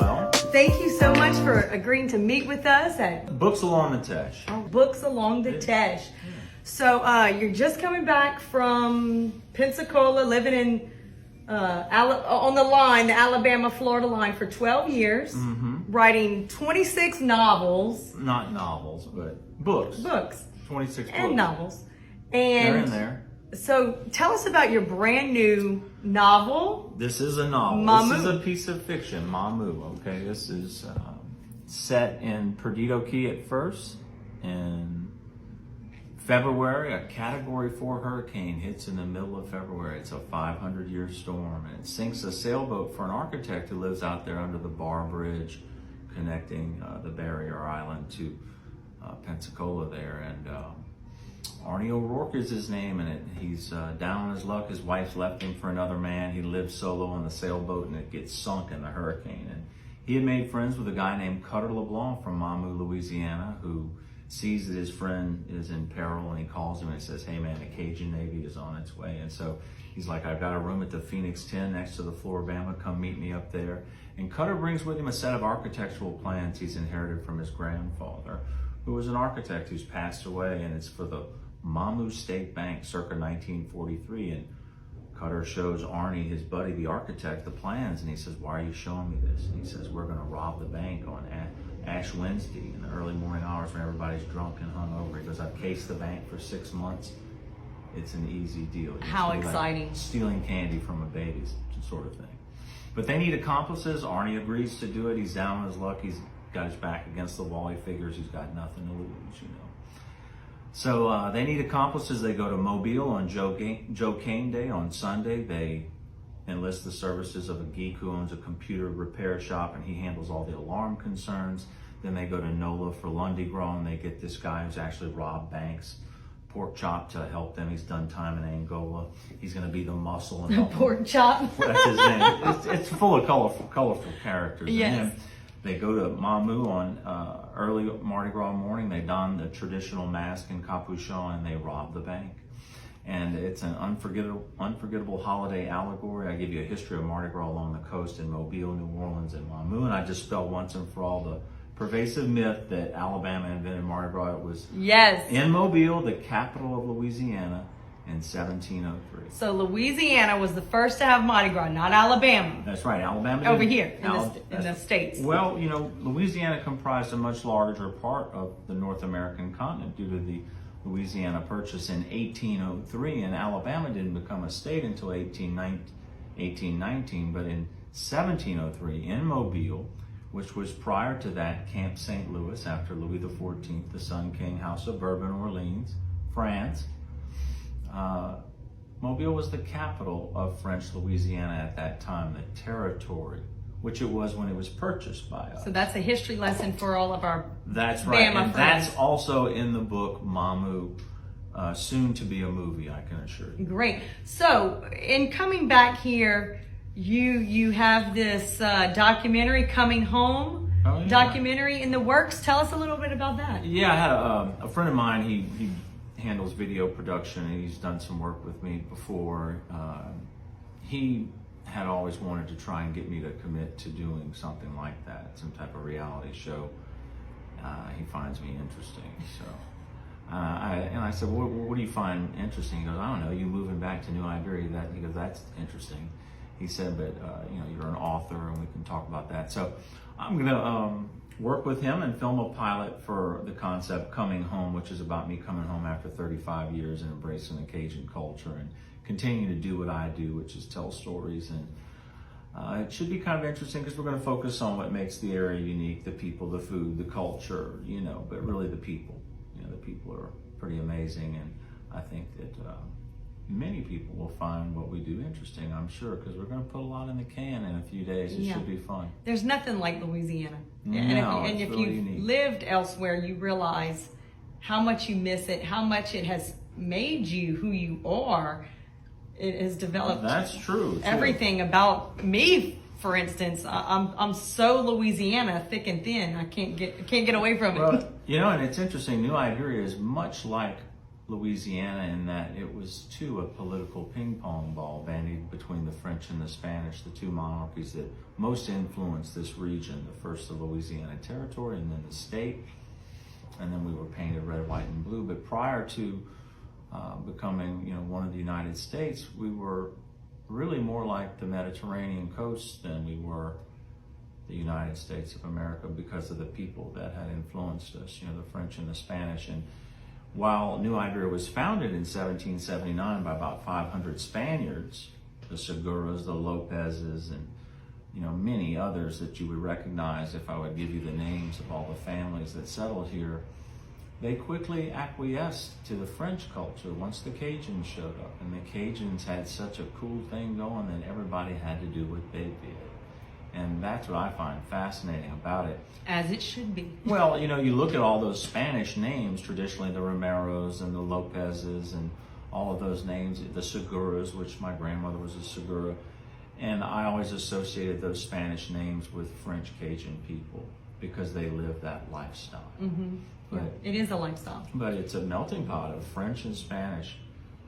well. Thank you so much for agreeing to meet with us at Books Along the Teche. Books Along the Teche. So you're just coming back from Pensacola, living in on the line, the Alabama-Florida line for 12 years, writing 26 novels. Not novels, but books. Books. 26 and books. novels. They're in And there. so tell us about your brand new novel. This is a novel. Mamou. This is a piece of fiction, Mamou. Okay, this is set in Perdido Key at first. In February, a Category 4 hurricane hits in the middle of February. It's a 500-year storm, and it sinks a sailboat for an architect who lives out there under the Bar Bridge, connecting the barrier island to Pensacola there. And Arnie O'Rourke is his name, and he's down on his luck. His wife's left him for another man. He lives solo on the sailboat, and it gets sunk in the hurricane. And he had made friends with a guy named Cutter LeBlanc from Mamou, Louisiana, who sees that his friend is in peril, and he calls him and says, "Hey man, the Cajun Navy is on its way." And so he's like, "I've got a room at the Phoenix 10 next to the Floribama. Come meet me up there." And Cutter brings with him a set of architectural plans he's inherited from his grandfather, who was an architect who's passed away, and it's for the Mamou State Bank circa 1943. And Cutter shows Arnie, his buddy, the architect, the plans, and he says, "Why are you showing me this?" And he says, "We're going to rob the bank on Ash Wednesday in the early morning hours when everybody's drunk and hungover." He goes, "I've cased the bank for 6 months. It's an easy deal." How It's like exciting. stealing candy from a baby sort of thing. But they need accomplices. Arnie agrees to do it. He's down on his luck. He's got his back against the wall. He figures he's got nothing to lose, you know. So they need accomplices. They go to Mobile on Joe Cane Day on Sunday. They enlist the services of a geek who owns a computer repair shop, and he handles all the alarm concerns. Then they go to NOLA for Lundi Gras, and they get this guy who's actually robbed banks, Pork Chop, to help them. He's done time in Angola. He's going to be the muscle and help them. Pork Chop. That's his name. It's full of colorful characters. Yes. And then they go to Mamou on early Mardi Gras morning. They don the traditional mask and capuchon, and they rob the bank. And it's an unforgettable holiday allegory. I give you a history of Mardi Gras along the coast in Mobile, New Orleans, and Mamou, and I dispel once and for all the pervasive myth that Alabama invented Mardi Gras. It was in Mobile, the capital of Louisiana, in 1703. So Louisiana was the first to have Mardi Gras, not Alabama. That's right, Alabama. Over here in the States. Well, you know, Louisiana comprised a much larger part of the North American continent due to the Louisiana Purchase in 1803, and Alabama didn't become a state until 1819, but in 1703 in Mobile, which was prior to that Camp St. Louis after Louis XIV, the Sun King, House of Bourbon, Orleans, France. Mobile was the capital of French Louisiana at that time, the territory, which it was when it was purchased by us. So that's a history lesson for all of our That's right, Bama and friends. that's also in the book Mamou, soon to be a movie, I can assure you. Great. So in coming back here, you have this documentary, Coming Home, documentary in the works. Tell us a little bit about that. Yeah, I had a friend of mine, he handles video production, and he's done some work with me before. He had always wanted to try and get me to commit to doing something like that, some type of reality show. He finds me interesting, so. I said, what do you find interesting? He goes, "I don't know, you moving back to New Iberia." He goes, "That's interesting." He said, "But you know, you're an author, and we can talk about that." So I'm gonna work with him and film a pilot for the concept Coming Home, which is about me coming home after 35 years and embracing the Cajun culture and continuing to do what I do, which is tell stories. And it should be kind of interesting because we're going to focus on what makes the area unique: the people, the food, the culture, you know, but really the people. You know, the people are pretty amazing, and I think that many people will find what we do interesting, I'm sure, because we're going to put a lot in the can in a few days. It should be fun. There's nothing like Louisiana. It's if really you've unique. lived elsewhere, you realize how much you miss it, how much it has made you who you are. It has developed. That's true. Everything about me, for instance, I'm so Louisiana, thick and thin. I can't get away from it. Well, you know, and it's interesting. New Iberia is much like Louisiana in that it was too a political ping pong ball bandied between the French and the Spanish, the two monarchies that most influenced this region, the first the Louisiana Territory and then the state, and then we were painted red, white, and blue. But prior to becoming, one of the United States, we were really more like the Mediterranean coast than we were the United States of America because of the people that had influenced us, the French and the Spanish. And while New Iberia was founded in 1779 by about 500 Spaniards, the Seguras, the Lopezes, and many others that you would recognize if I would give you the names of all the families that settled here, they quickly acquiesced to the French culture once the Cajuns showed up. And the Cajuns had such a cool thing going that everybody had to do what they did. And that's what I find fascinating about it. As it should be. Well, you look at all those Spanish names, traditionally the Romeros and the Lopezes and all of those names, the Seguras, which my grandmother was a Segura. And I always associated those Spanish names with French Cajun people because they live that lifestyle. Mm-hmm. But, it is a lifestyle. But it's a melting pot of French and Spanish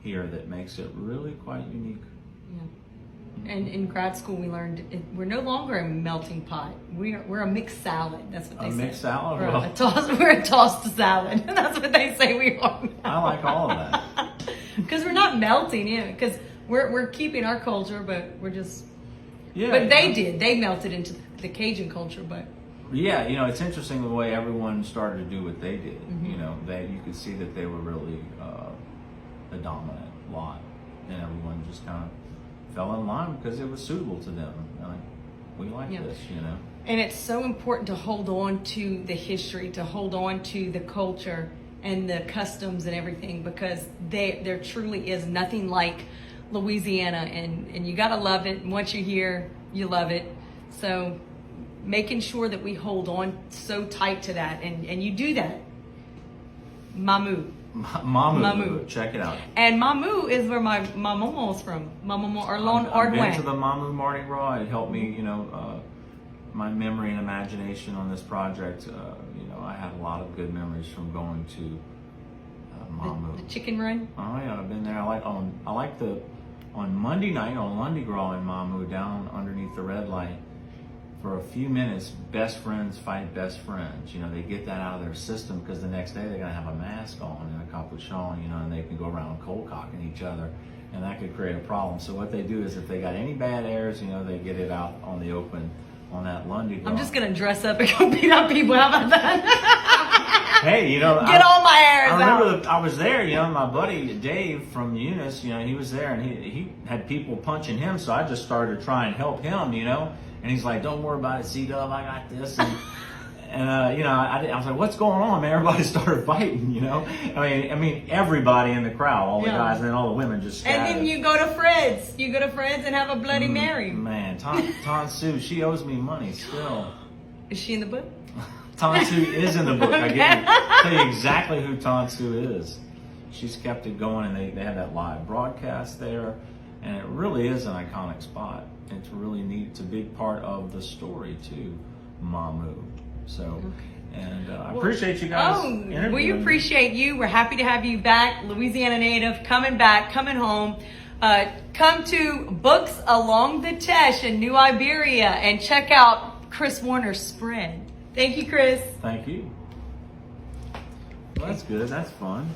here that makes it really quite unique. Yeah. And in grad school, we learned we're no longer a melting pot. We're a mixed salad. That's what they say. A mixed salad? We're a tossed salad. That's what they say we are now. I like all of that. Because we're not melting in. Because we're keeping our culture, but we're just... Yeah. But they did. They melted into the Cajun culture, but... Yeah, it's interesting the way everyone started to do what they did. Mm-hmm. You could see that they were really the dominant lot, and everyone just kind of fell in line because it was suitable to them. We like this, And it's so important to hold on to the history, to hold on to the culture and the customs and everything, because there truly is nothing like Louisiana, and you gotta love it. And once you're here, you love it. So making sure that we hold on so tight to that, and you do that. Mamou. Mamou. Check it out. And Mamou is where my Mamou is from. Mamou Arlon I've been Ardouin. to the Mamou Mardi Gras. It helped me, my memory and imagination on this project. I had a lot of good memories from going to Mamou. The chicken run. Oh yeah, I've been there. I like on Monday night on Mardi Gras in Mamou, down underneath the red light. For a few minutes, best friends fight best friends. They get that out of their system because the next day they're going to have a mask on and a capuchon, and they can go around cold cocking each other, and that could create a problem. So what they do is if they got any bad airs, they get it out on the open on that Lundy Gras. I'm just going to dress up and go beat up people. How about that? Hey, get all my airs I out. remember I was there, my buddy Dave from Eunice, he was there and he had people punching him, so I just started to try and help him, and he's like, "Don't worry about it, C-Dub, I got this." And I was like, "What's going on, man?" Everybody started fighting, I mean, everybody in the crowd, all the guys and then all the women just scattered. And then you go to Fred's. You go to Fred's and have a Bloody Mary. Man, Tansu, she owes me money still. Is she in the book? Tansu is in the book. I can tell you exactly who Tansu is. She's kept it going, and they have that live broadcast there, and it really is an iconic spot. It's really neat. It's a big part of the story too, Mamou. So, and I appreciate you guys. We appreciate you. We're happy to have you back, Louisiana native, coming back, coming home. Come to Books Along the Teche in New Iberia and check out Chris Warner's spread. Thank you, Chris. Thank you. Well, that's good. That's fun.